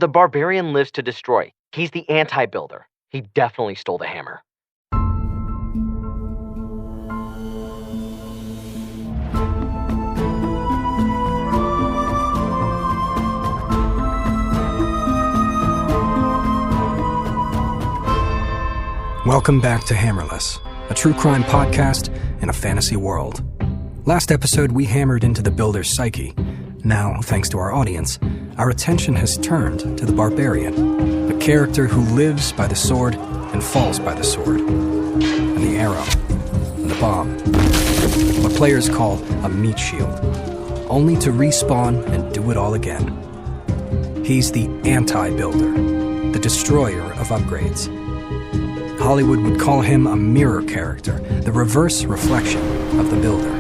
The barbarian lives to destroy. He's the anti-builder. He definitely stole the hammer. Welcome back to Hammerless, a true crime podcast in a fantasy world. Last episode, we hammered into the builder's psyche. Now, thanks to our audience, our attention has turned to the barbarian, a character who lives by the sword and falls by the sword, and the arrow, and the bomb, what players call a meat shield, only to respawn and do it all again. He's the anti-builder, the destroyer of upgrades. Hollywood would call him a mirror character, the reverse reflection of the builder.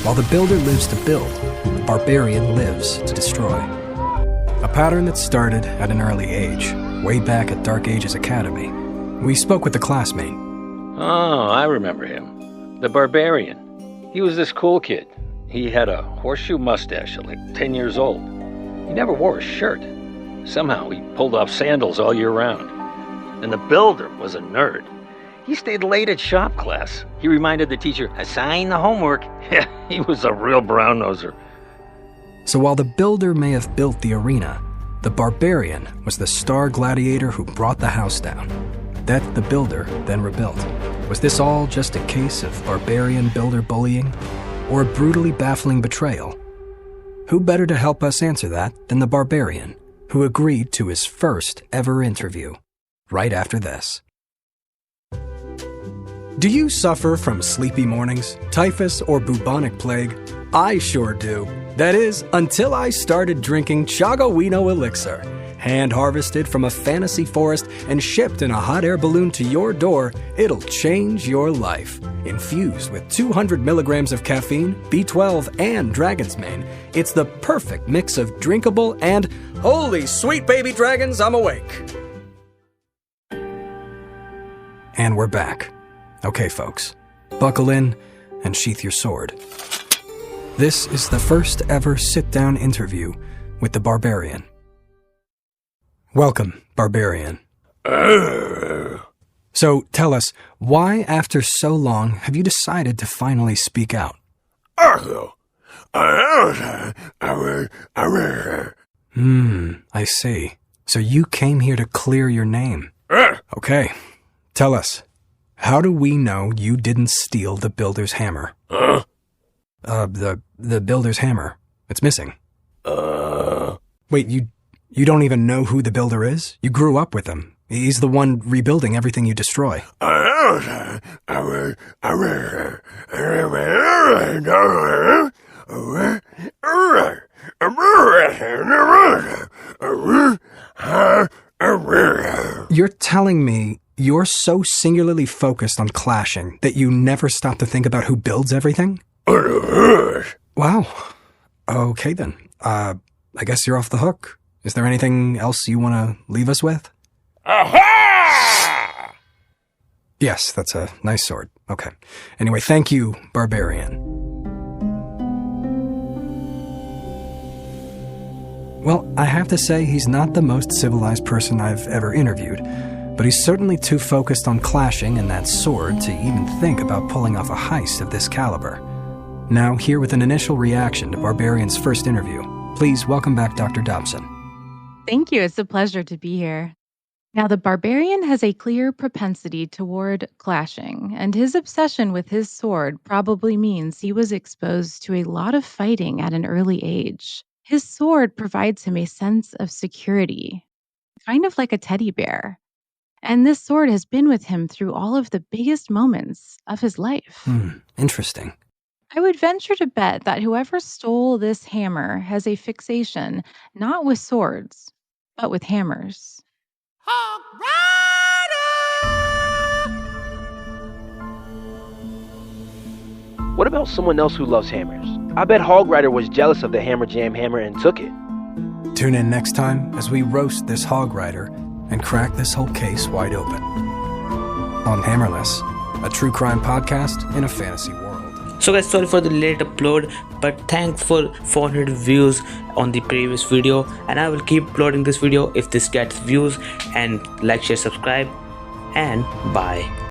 While the builder lives to build, the barbarian lives to destroy. A pattern that started at an early age, way back at Dark Ages Academy. We spoke with a classmate. Oh, I remember him. The barbarian. He was this cool kid. He had a horseshoe mustache at like 10 years old. He never wore a shirt. Somehow he pulled off sandals all year round. And the builder was a nerd. He stayed late at shop class. He reminded the teacher, assign the homework. Yeah, he was a real brown-noser. So while the builder may have built the arena, the barbarian was the star gladiator who brought the house down. That the builder then rebuilt. Was this all just a case of barbarian-builder bullying? Or a brutally baffling betrayal? Who better to help us answer that than the barbarian, who agreed to his first ever interview, right after this. Do you suffer from sleepy mornings, typhus, or bubonic plague? I sure do. That is, until I started drinking Chagawino Elixir. Hand-harvested from a fantasy forest and shipped in a hot air balloon to your door, it'll change your life. Infused with 200 milligrams of caffeine, B12, and dragon's mane, it's the perfect mix of drinkable and, holy sweet baby dragons, I'm awake. And we're back. Okay, folks, buckle in and sheath your sword. This is the first ever sit-down interview with the barbarian. Welcome, barbarian. So tell us, why after so long have you decided to finally speak out? I see. So you came here to clear your name. Okay, tell us. How do we know you didn't steal the builder's hammer? The builder's hammer. It's missing. Wait, you don't even know who the builder is? You grew up with him. He's the one rebuilding everything you destroy. You're telling me you're so singularly focused on clashing that you never stop to think about who builds everything? Wow. Okay then. I guess you're off the hook. Is there anything else you want to leave us with? Aha! Yes, that's a nice sword. Okay. Anyway, thank you, barbarian. Well, I have to say he's not the most civilized person I've ever interviewed. But he's certainly too focused on clashing and that sword to even think about pulling off a heist of this caliber. Now, here with an initial reaction to Barbarian's first interview, please welcome back Dr. Dobson. Thank you. It's a pleasure to be here. Now, the Barbarian has a clear propensity toward clashing, and his obsession with his sword probably means he was exposed to a lot of fighting at an early age. His sword provides him a sense of security, kind of like a teddy bear. And this sword has been with him through all of the biggest moments of his life. Interesting. I would venture to bet that whoever stole this hammer has a fixation not with swords, but with hammers. Hog Rider! What about someone else who loves hammers? I bet Hog Rider was jealous of the Hammer Jam hammer and took it. Tune in next time as we roast this Hog Rider and crack this whole case wide open. On Hammerless, a true crime podcast in a fantasy world. So guys, sorry for the late upload, but thanks for 400 views on the previous video, and I will keep uploading this video if this gets views. And like, share, subscribe, and bye.